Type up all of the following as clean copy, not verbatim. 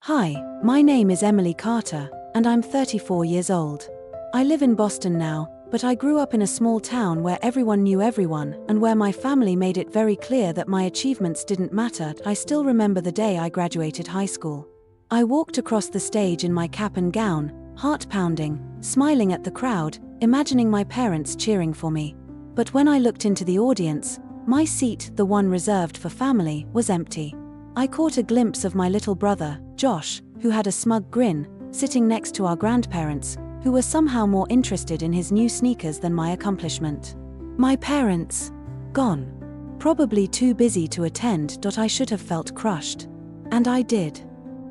Hi, my name is Emily Carter, and I'm 34 years old. I live in Boston now, but I grew up in a small town where everyone knew everyone and where my family made it very clear that my achievements didn't matter. I still remember the day I graduated high school. I walked across the stage in my cap and gown, heart pounding, smiling at the crowd, imagining my parents cheering for me. But when I looked into the audience, my seat, the one reserved for family, was empty. I caught a glimpse of my little brother, Josh, who had a smug grin, sitting next to our grandparents, who were somehow more interested in his new sneakers than my accomplishment. My parents, gone. Probably too busy to attend. I should have felt crushed. And I did.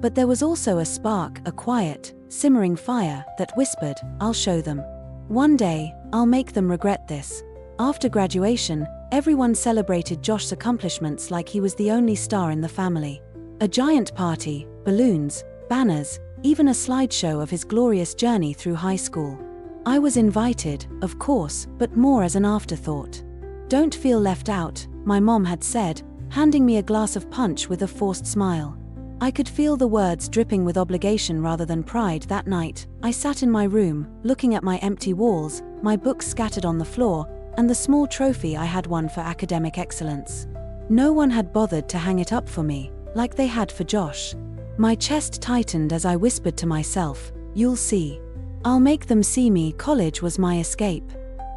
But there was also a spark, a quiet, simmering fire that whispered, I'll show them. One day, I'll make them regret this. After graduation, everyone celebrated Josh's accomplishments like he was the only star in the family. A giant party, balloons, banners, even a slideshow of his glorious journey through high school. I was invited, of course, but more as an afterthought. Don't feel left out, my mom had said, handing me a glass of punch with a forced smile. I could feel the words dripping with obligation rather than pride. That night, I sat in my room, looking at my empty walls, my books scattered on the floor, and the small trophy I had won for academic excellence. No one had bothered to hang it up for me, like they had for Josh. My chest tightened as I whispered to myself, you'll see. I'll make them see me. College was my escape.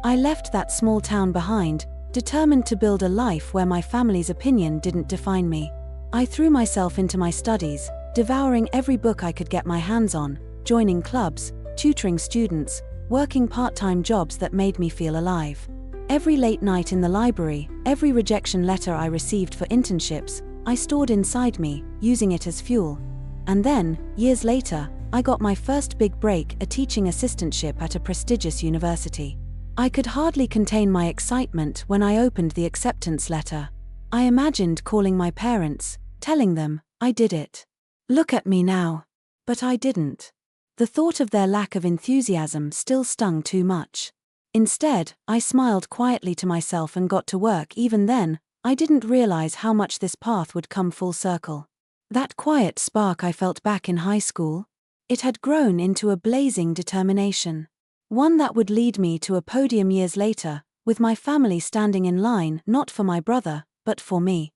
I left that small town behind, determined to build a life where my family's opinion didn't define me. I threw myself into my studies, devouring every book I could get my hands on, joining clubs, tutoring students, working part-time jobs that made me feel alive. Every late night in the library, every rejection letter I received for internships, I stored inside me, using it as fuel. And then, years later, I got my first big break, a teaching assistantship at a prestigious university. I could hardly contain my excitement when I opened the acceptance letter. I imagined calling my parents, telling them, I did it. Look at me now. But I didn't. The thought of their lack of enthusiasm still stung too much. Instead, I smiled quietly to myself and got to work. Even then, I didn't realize how much this path would come full circle. That quiet spark I felt back in high school, it had grown into a blazing determination. One that would lead me to a podium years later, with my family standing in line not for my brother, but for me.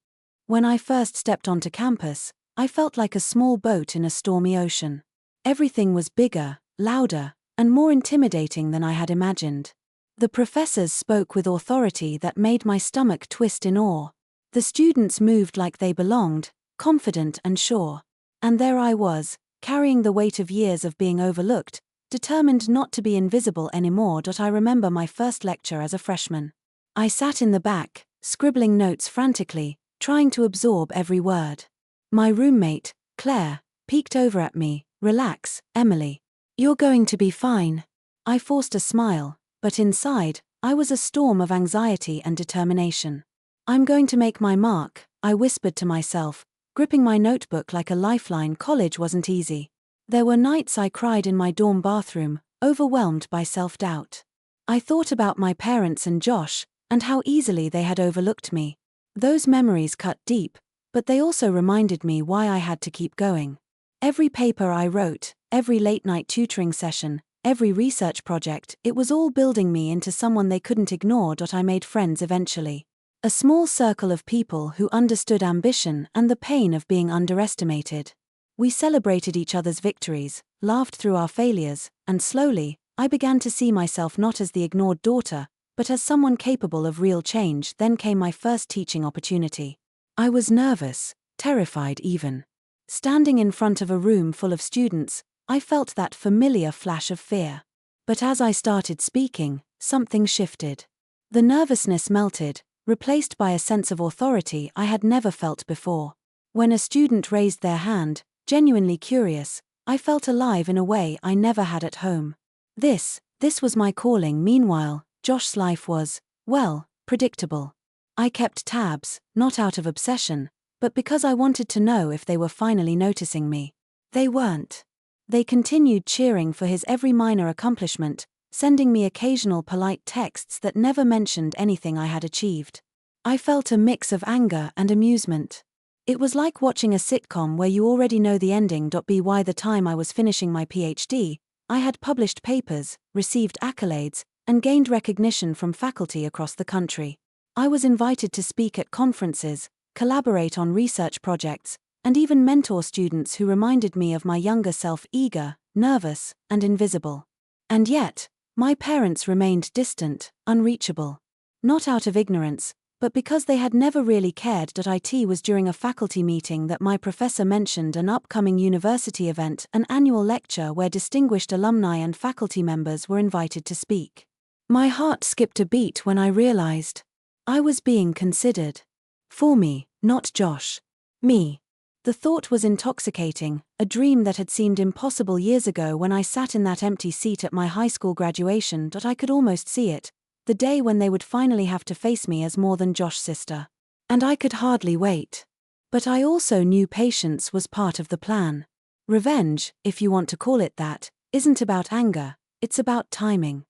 When I first stepped onto campus, I felt like a small boat in a stormy ocean. Everything was bigger, louder, and more intimidating than I had imagined. The professors spoke with authority that made my stomach twist in awe. The students moved like they belonged, confident and sure. And there I was, carrying the weight of years of being overlooked, determined not to be invisible anymore. I remember my first lecture as a freshman. I sat in the back, scribbling notes frantically, trying to absorb every word. My roommate, Claire, peeked over at me. Relax, Emily. You're going to be fine. I forced a smile, but inside, I was a storm of anxiety and determination. I'm going to make my mark, I whispered to myself, gripping my notebook like a lifeline. College wasn't easy. There were nights I cried in my dorm bathroom, overwhelmed by self-doubt. I thought about my parents and Josh, and how easily they had overlooked me. Those memories cut deep, but they also reminded me why I had to keep going. Every paper I wrote, every late-night tutoring session, every research project, it was all building me into someone they couldn't ignore. I made friends eventually. A small circle of people who understood ambition and the pain of being underestimated. We celebrated each other's victories, laughed through our failures, and slowly, I began to see myself not as the ignored daughter, but as someone capable of real change. Then came my first teaching opportunity. I was nervous, terrified even. Standing in front of a room full of students, I felt that familiar flash of fear. But as I started speaking, something shifted. The nervousness melted, replaced by a sense of authority I had never felt before. When a student raised their hand, genuinely curious, I felt alive in a way I never had at home. This was my calling. Meanwhile, Josh's life was, well, predictable. I kept tabs, not out of obsession, but because I wanted to know if they were finally noticing me. They weren't. They continued cheering for his every minor accomplishment, sending me occasional polite texts that never mentioned anything I had achieved. I felt a mix of anger and amusement. It was like watching a sitcom where you already know the ending. By the time I was finishing my PhD, I had published papers, received accolades, and gained recognition from faculty across the country. I was invited to speak at conferences, collaborate on research projects, and even mentor students who reminded me of my younger self, eager, nervous, and invisible. And yet, my parents remained distant, unreachable. Not out of ignorance, but because they had never really cared. It was during a faculty meeting that my professor mentioned an upcoming university event, an annual lecture where distinguished alumni and faculty members were invited to speak. My heart skipped a beat when I realized I was being considered. For me, not Josh. Me. The thought was intoxicating, a dream that had seemed impossible years ago when I sat in that empty seat at my high school graduation. I could almost see it, the day when they would finally have to face me as more than Josh's sister. And I could hardly wait. But I also knew patience was part of the plan. Revenge, if you want to call it that, isn't about anger, it's about timing.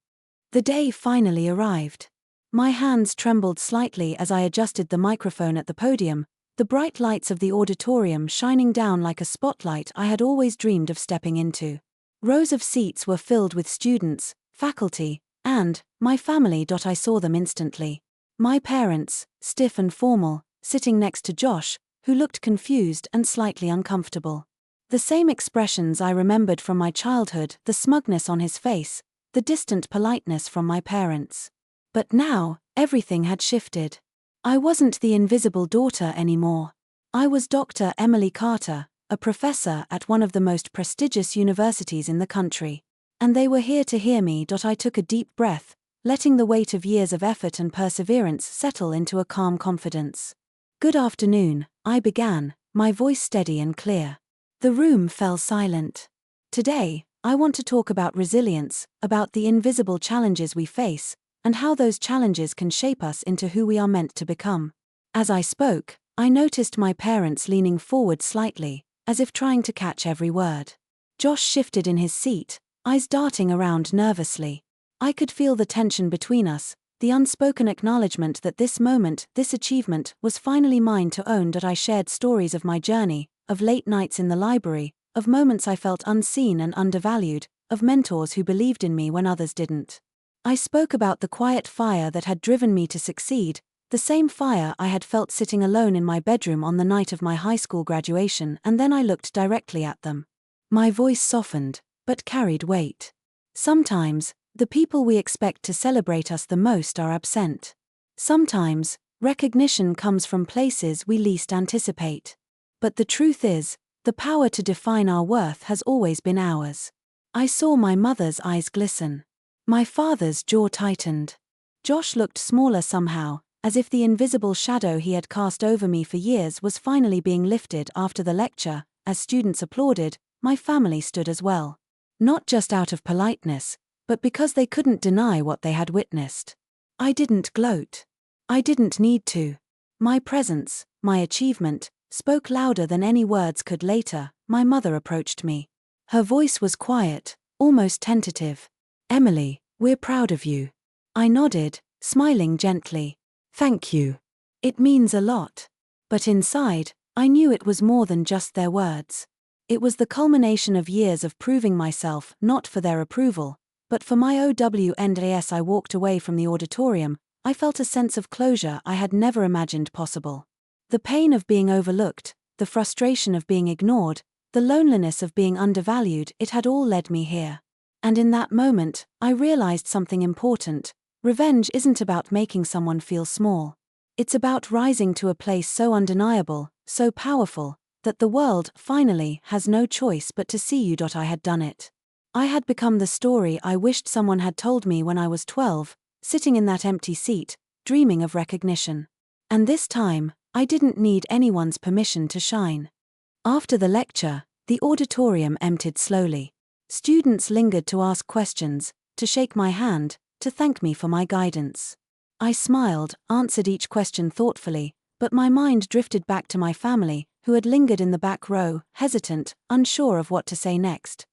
The day finally arrived. My hands trembled slightly as I adjusted the microphone at the podium, the bright lights of the auditorium shining down like a spotlight I had always dreamed of stepping into. Rows of seats were filled with students, faculty, and my family. I saw them instantly. My parents, stiff and formal, sitting next to Josh, who looked confused and slightly uncomfortable. The same expressions I remembered from my childhood, the smugness on his face, the distant politeness from my parents. But now, everything had shifted. I wasn't the invisible daughter anymore. I was Dr. Emily Carter, a professor at one of the most prestigious universities in the country. And they were here to hear me. I took a deep breath, letting the weight of years of effort and perseverance settle into a calm confidence. Good afternoon, I began, my voice steady and clear. The room fell silent. Today, I want to talk about resilience, about the invisible challenges we face, and how those challenges can shape us into who we are meant to become. As I spoke, I noticed my parents leaning forward slightly, as if trying to catch every word. Josh shifted in his seat, eyes darting around nervously. I could feel the tension between us, the unspoken acknowledgement that this moment, this achievement, was finally mine to own. I shared stories of my journey, of late nights in the library, of moments I felt unseen and undervalued, of mentors who believed in me when others didn't. I spoke about the quiet fire that had driven me to succeed, the same fire I had felt sitting alone in my bedroom on the night of my high school graduation, and then I looked directly at them. My voice softened, but carried weight. Sometimes, the people we expect to celebrate us the most are absent. Sometimes, recognition comes from places we least anticipate. But the truth is, the power to define our worth has always been ours. I saw my mother's eyes glisten. My father's jaw tightened. Josh looked smaller somehow, as if the invisible shadow he had cast over me for years was finally being lifted after the lecture. As students applauded, my family stood as well. Not just out of politeness, but because they couldn't deny what they had witnessed. I didn't gloat. I didn't need to. My presence, my achievement, spoke louder than any words could. Later, my mother approached me. Her voice was quiet, almost tentative. "Emily, we're proud of you." I nodded, smiling gently. "Thank you. It means a lot." But inside, I knew it was more than just their words. It was the culmination of years of proving myself, not for their approval, but for my own. As I walked away from the auditorium, I felt a sense of closure I had never imagined possible. The pain of being overlooked, the frustration of being ignored, the loneliness of being undervalued, it had all led me here. And in that moment, I realized something important. Revenge isn't about making someone feel small. It's about rising to a place so undeniable, so powerful, that the world, finally, has no choice but to see you. I had done it. I had become the story I wished someone had told me when I was 12, sitting in that empty seat, dreaming of recognition. And this time, I didn't need anyone's permission to shine. After the lecture, the auditorium emptied slowly. Students lingered to ask questions, to shake my hand, to thank me for my guidance. I smiled, answered each question thoughtfully, but my mind drifted back to my family, who had lingered in the back row, hesitant, unsure of what to say next.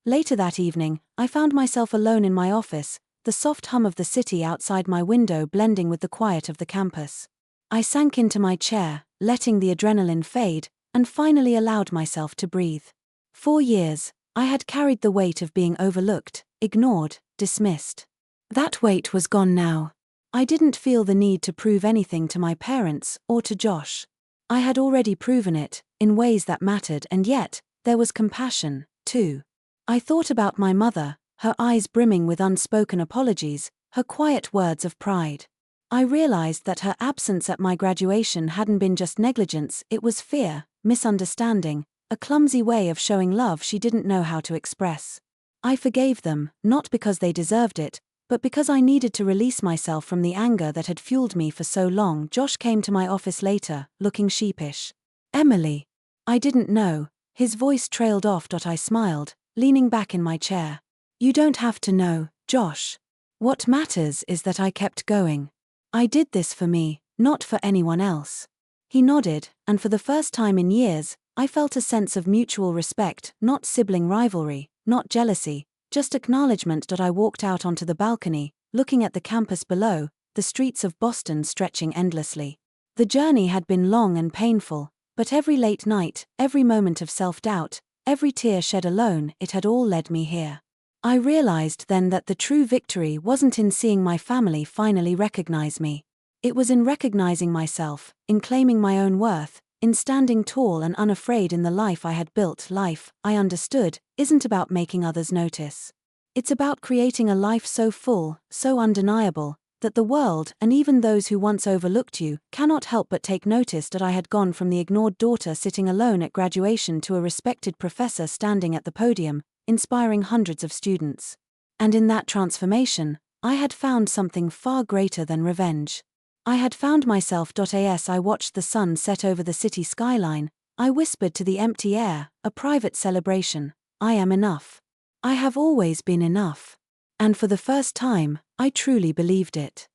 Later that evening, I found myself alone in my office, the soft hum of the city outside my window blending with the quiet of the campus. I sank into my chair, letting the adrenaline fade, and finally allowed myself to breathe. 4 years, I had carried the weight of being overlooked, ignored, dismissed. That weight was gone now. I didn't feel the need to prove anything to my parents or to Josh. I had already proven it, in ways that mattered, and yet, there was compassion, too. I thought about my mother, her eyes brimming with unspoken apologies, her quiet words of pride. I realized that her absence at my graduation hadn't been just negligence, it was fear, misunderstanding, a clumsy way of showing love she didn't know how to express. I forgave them, not because they deserved it, but because I needed to release myself from the anger that had fueled me for so long. Josh came to my office later, looking sheepish. "Emily." I didn't know. His voice trailed off. I smiled, leaning back in my chair. "You don't have to know, Josh. What matters is that I kept going. I did this for me, not for anyone else." He nodded, and for the first time in years, I felt a sense of mutual respect, not sibling rivalry, not jealousy, just acknowledgement. I walked out onto the balcony, looking at the campus below, the streets of Boston stretching endlessly. The journey had been long and painful, but every late night, every moment of self-doubt, every tear shed alone, it had all led me here. I realized then that the true victory wasn't in seeing my family finally recognize me. It was in recognizing myself, in claiming my own worth, in standing tall and unafraid in the life I had built. Life, I understood, isn't about making others notice. It's about creating a life so full, so undeniable, that the world, and even those who once overlooked you, cannot help but take notice. That I had gone from the ignored daughter sitting alone at graduation to a respected professor standing at the podium, inspiring hundreds of students. And in that transformation, I had found something far greater than revenge. I had found myself. As I watched the sun set over the city skyline, I whispered to the empty air, a private celebration: I am enough. I have always been enough. And for the first time, I truly believed it.